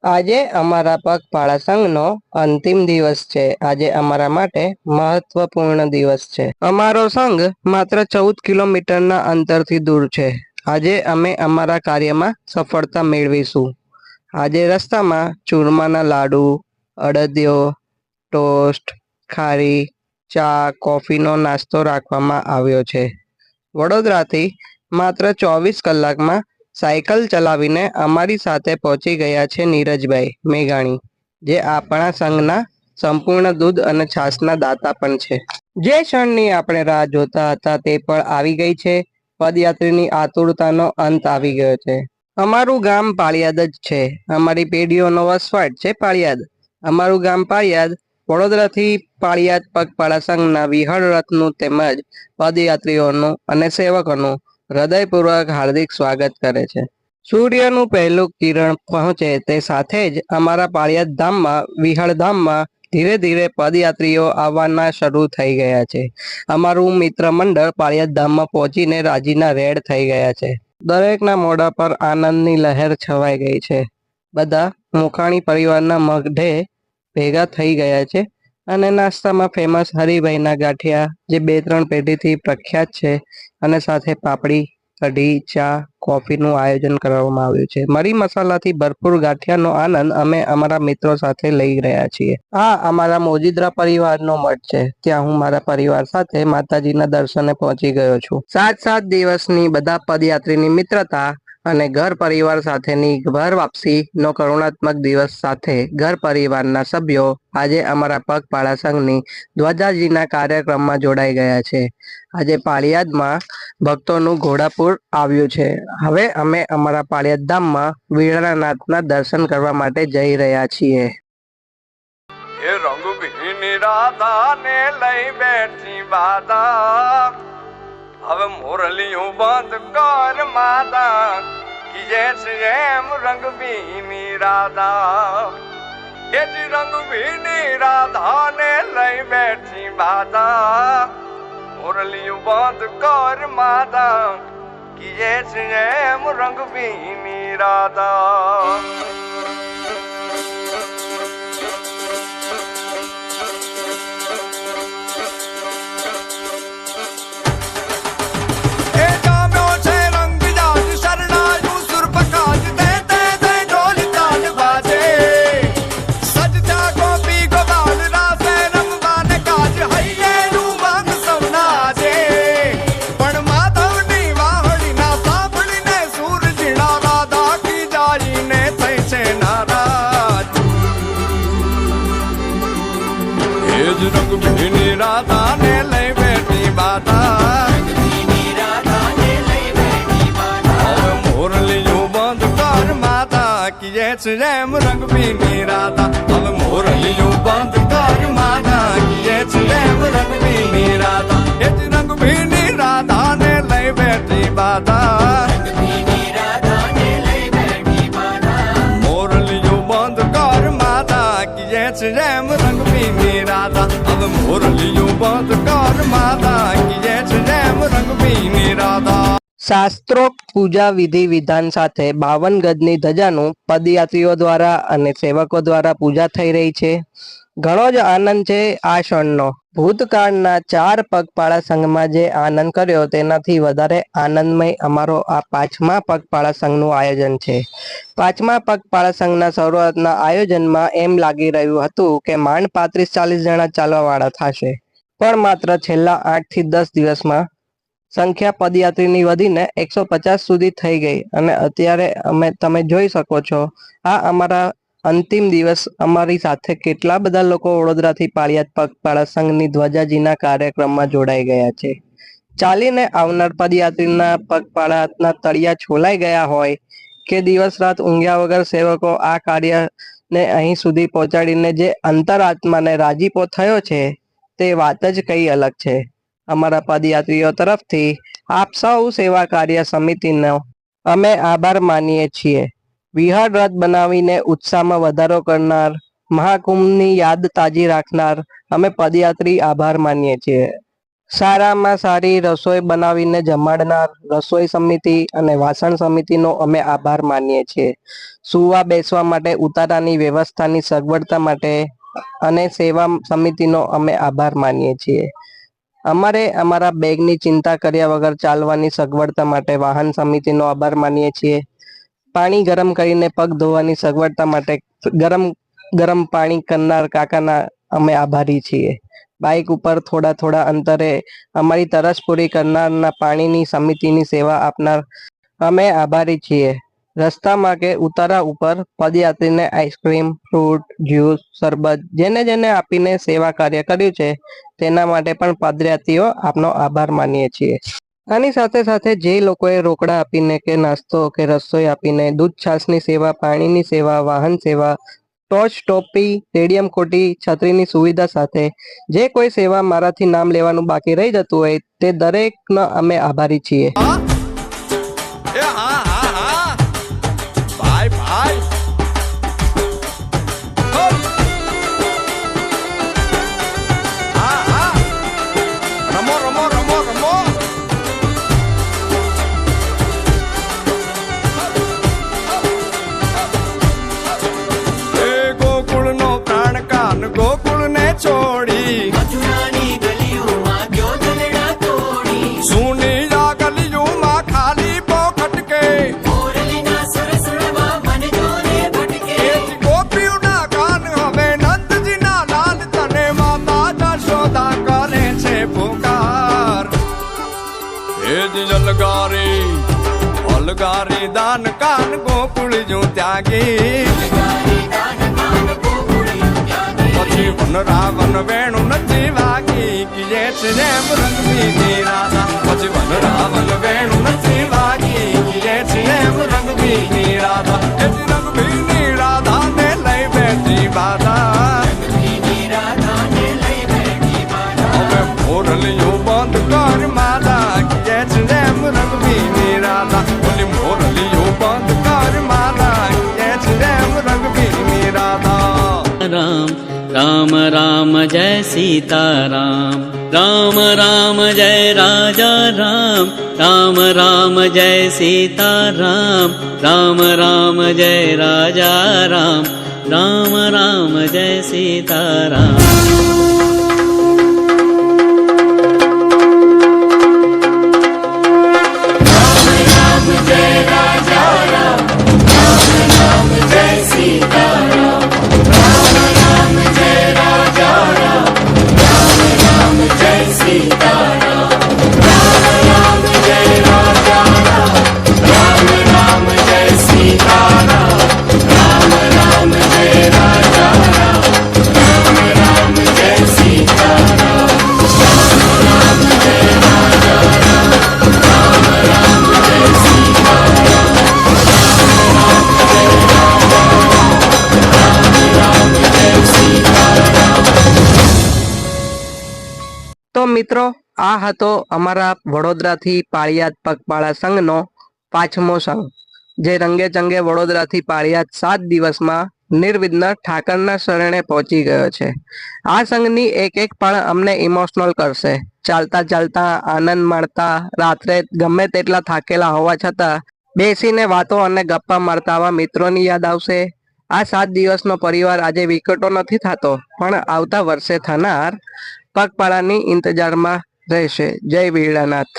આજે અમારા પગપાળા સંઘનો અંતિમ દિવસ છે। આજે અમારા માટે મહત્વપૂર્ણ દિવસ છે। અમારો સંઘ માત્ર 14 કિલોમીટરના અંતરથી દૂર છે। આજે અમે અમારા કાર્યમાં સફળતા મેળવીશું। આજે રસ્તામાં ચૂરમાના લાડુ, અડદિયો, ટોસ્ટ, ખારી, ચા, કોફીનો નાસ્તો રાખવામાં આવ્યો છે। વડોદરાથી માત્ર 24 કલાકમાં સાયકલ ચલાવીને અમારી સાથે પહોંચી ગયા છે નીરજભાઈ મેઘાણી, જે આપણા સંઘના સંપૂર્ણ દૂધ અને છાશના દાતા પણ છે। જે ક્ષણની આપણે રાહ જોતા હતા તે પણ આવી ગઈ છે। પદયાત્રીની આતુરતાનો અંત આવી ગયો છે। અમારું ગામ પાળિયાદ જ છે। અમારી પેઢીઓનો વસવાટ છે પાળિયાદ। અમારું ગામ પાળિયાદ વડોદરાથી પાળિયાદ પગપાળા સંઘના વિહળ રથનું તેમજ પદયાત્રીઓનું અને સેવકોનું હૃદયપૂર્વક હાર્દિક સ્વાગત કરે છે। સૂર્યનું પહેલું કિરણ પહોંચે તે સાથે જ અમારા પાળિયાદ ધામમાં વિહળ ધામમાં ધીરે ધીરે પદયાત્રીઓ આવવાના શરૂ થઈ ગયા છે। અમારું મિત્ર મંડળ પાળિયાદ ધામમાં પહોંચીને રાજીના રેડ થઈ ગયા છે। દરેકના મોઢા પર આનંદની લહેર છવાઈ ગઈ છે। બધા મોખાણી પરિવારના મઢે ભેગા થઈ ગયા છે અને નાસ્તામાં ફેમસ હરિભાઈના ગાંઠિયા, જે 2-3 પેઢીથી પ્રખ્યાત છે, અને સાથે પાપડી, કઢી, ચા, કોફીનું આયોજન કરવામાં આવ્યું છે। મરી મસાલાથી ભરપૂર ગાંઠિયાનો આનંદ અમે અમારા મિત્રો સાથે લઈ રહ્યા છીએ। આ અમારા મોજીદ્રા પરિવારનો મઠ છે। ત્યાં હું મારા પરિવાર સાથે માતાજીના દર્શને પહોંચી ગયો છું। 7 દિવસની બધા પદયાત્રીની મિત્રતા અને ઘર પરિવાર સાથેની ઘર વાપસીનો કરુણાત્મક દિવસ સાથે ઘર પરિવારના સભ્યો આજે અમારા પગપાળા સંઘની ધ્વજાજીના કાર્યક્રમમાં જોડાઈ ગયા છે। આજે પાળિયાદમાં ભક્તોનું ઘોડાપુર આવ્યું છે। હવે અમે અમારા પાળિયાદ ધામમાં વીરનાથના દર્શન કરવા માટે જઈ રહ્યા છીએ। એ રંગભીની રાધાને લઈ બેઠી બાધા, હવે મોરલિયું બંધ કર માતા, કીજે છે એમ રંગભીની રાધા। એ જ રંગભીની રાધાને લઈ બેઠી બાધા, મોરલિયું બંધ કર માતા, કીજે છે એમ રંગભીની રાધા। રંગભીની રાધાને લઈ બેઠી બાધા, હવે મોરલિયું બંધ કર માતા, કીજે છે એમ રંગભીની રાધા, હવે મોરલિયું બંધ કર માતા, કીજે છે એમ રંગભીની રાધા। એ જ રંગભીની રાધાને લઈ બેઠી બાધા, મોરલિયું બંધ કર માતા, કીજે છે એમ રંગભીની રાધા, હવે મોરલિયું બંધ કર માતા, કીજે છે એમ રંગભીની રાધા। શાસ્ત્રોક્ત પૂજા વિધિ વિધાન સાથે 52 ગજની ધજાનું પદયાત્રીઓ દ્વારા અને સેવકો દ્વારા પૂજા થઈ રહી છે। ઘણો જ આનંદ છે આ ક્ષણનો। ભૂતકાળના 4 પગપાળા સંઘમાં જે આનંદ કર્યો તેનાથી વધારે આનંદમય અમારો આ 5મા પગપાળા સંઘનું આયોજન છે। 5મા પગપાળા સંઘના શરૂઆતના આયોજનમાં એમ લાગી રહ્યું હતું કે માંડ 35-40 જણા ચાલવાવાળા થશે, પણ માત્ર છેલ્લા 8 થી 10 દિવસમાં સંખ્યા પદયાત્રીની વધીને 150 સુધી થઈ ગઈ અને અત્યારે તમે જોઈ શકો છો આ અમારા અંતિમ દિવસ। અમારી સાથે કેટલા બધા લોકો વડોદરાથી પાળિયાદ પગપાળા સંઘની ધ્વજાજીના કાર્યક્રમમાં જોડાઈ ગયા છે। ચાલીને આવનાર પદયાત્રીના પગપાળાના તળિયા છોલાઈ ગયા હોય કે દિવસ રાત ઊંઘ્યા વગર સેવકો આ કાર્યને અહીં સુધી પહોંચાડીને જે અંતરાત્માને રાજીપો થયો છે તે વાત જ કઈ અલગ છે। અમારા પદયાત્રીઓ તરફથી આપ સૌ સેવા કાર્ય સમિતિનો અમે આભાર માનીએ છીએ। વિહળ રથ બનાવીને ઉત્સાહમાં વધારો કરનાર, મહાકુંભની યાદ તાજી રાખનાર અમે પદયાત્રી આભાર માનીએ છીએ। સારામાં સારી રસોઈ બનાવીને જમાડનાર રસોઈ સમિતિ અને વાસણ સમિતિનો અમે આભાર માનીએ છીએ. સુવા બેસવા માટે ઉતારાની વ્યવસ્થાની સગવડતા માટે અને સેવા સમિતિનો અમે આભાર માનીએ છીએ. અમારે અમારા બેગની ચિંતા કર્યા વગર ચાલવાની સગવડતા માટે વાહન સમિતિનો આભાર માનીએ છીએ. પાણી ગરમ કરીને પગ ધોવાની સગવડતા માટે ગરમ પાણી કરનાર કાકાના અમે આભારી છીએ. બાઇક ઉપર થોડા થોડા અંતરે અમારી તરસ પૂરી કરનારના પાણીની સમિતિની સેવા આપનાર અમે આભારી છીએ. રસ્તામાં કે ઉતારા ઉપર પદયાત્રીને આઈસ્ક્રીમ, ફ્રૂટ, જ્યુસ, શરબત જેને જેને આપીને સેવા કાર્ય કર્યું છે તેના માટે પણ પદયાત્રીઓ આપનો આભાર માનીએ છીએ. આની સાથે સાથે જે લોકોએ રોકડા આપીને કે નાસ્તો કે રસોઈ આપીને દૂધ છાશની સેવા, પાણીની સેવા, વાહન સેવા, ટોર્ચ, ટોપી, રેડિયમ કોટી, છત્રીની સુવિધા સાથે જે કોઈ સેવા મારાથી નામ લેવાનું બાકી રહી જતું હોય તે દરેકનો અમે આભારી છીએ. એ હા હા હા ભાઈ ભાઈ હો. હા હા રમો રમો રમો રમો. એ ગોકુળનો પ્રાણ કાન ગોકુળને છોડી મથુરાની ગલીઓમાં ગયો દલડા તોડી સુની આ ગલીઓમાં ખાલી પોખટ કે મોરલીના સુરસુરમાં મન જોને ભટકે એથી ગોપીઓના કાન હવે નંદજીના લાલ તને માતા જશોદા કરે છે પુકાર. એ જ અલગારી દાન કાન ગોકુળ જો ત્યાગી પછી વન રાવણ વેણુ નથી વાગી કિયે છે જેમ રંગબીની રાધા. પછી વન રાવણ વેણુ નથી વાગી કિયે છે જેમ રંગબીની રાધા. એથી રંગબીની રાધા ને લઈ બેઠી બાધા. હવે મોરલીઓ બંધ કર માલા કિયે છે જેમ રંગબીની રાધા. ઓલી મોરલીઓ બંધ કર માલા કિયે છે જેમ રંગબીની રાધા. राम राम राम जय सीताराम राम राम जय राजा राम राम राम जय सीताराम राम राम जय राजा राम राम राम जय सीताराम. તો મિત્રો, આ હતો અમારા વડોદરાથી પાળિયાદ પગપાળા સંઘનો 5મો સંઘ, જે રંગે ચંગે વડોદરાથી પાળિયાદ 7 દિવસમાં નિર્વિઘ્ન ઠાકરના શરણે પહોંચી ગયો છે. આ સંઘની એક એક પળ અમને ઇમોશનલ કરશે. ચાલતા ચાલતા, આનંદ માણતા, રાત્રે ગમે તેટલા થાકેલા હોવા છતાં બેસીને વાતો અને ગપ્પા મારતા આવા મિત્રોની યાદ આવશે. આ 7 દિવસનો પરિવાર આજે વિકટો નથી થતો, પણ આવતા વર્ષે થનાર પગપાળાની ઇંતજારમાં રહેશે. જય વીરનાથ.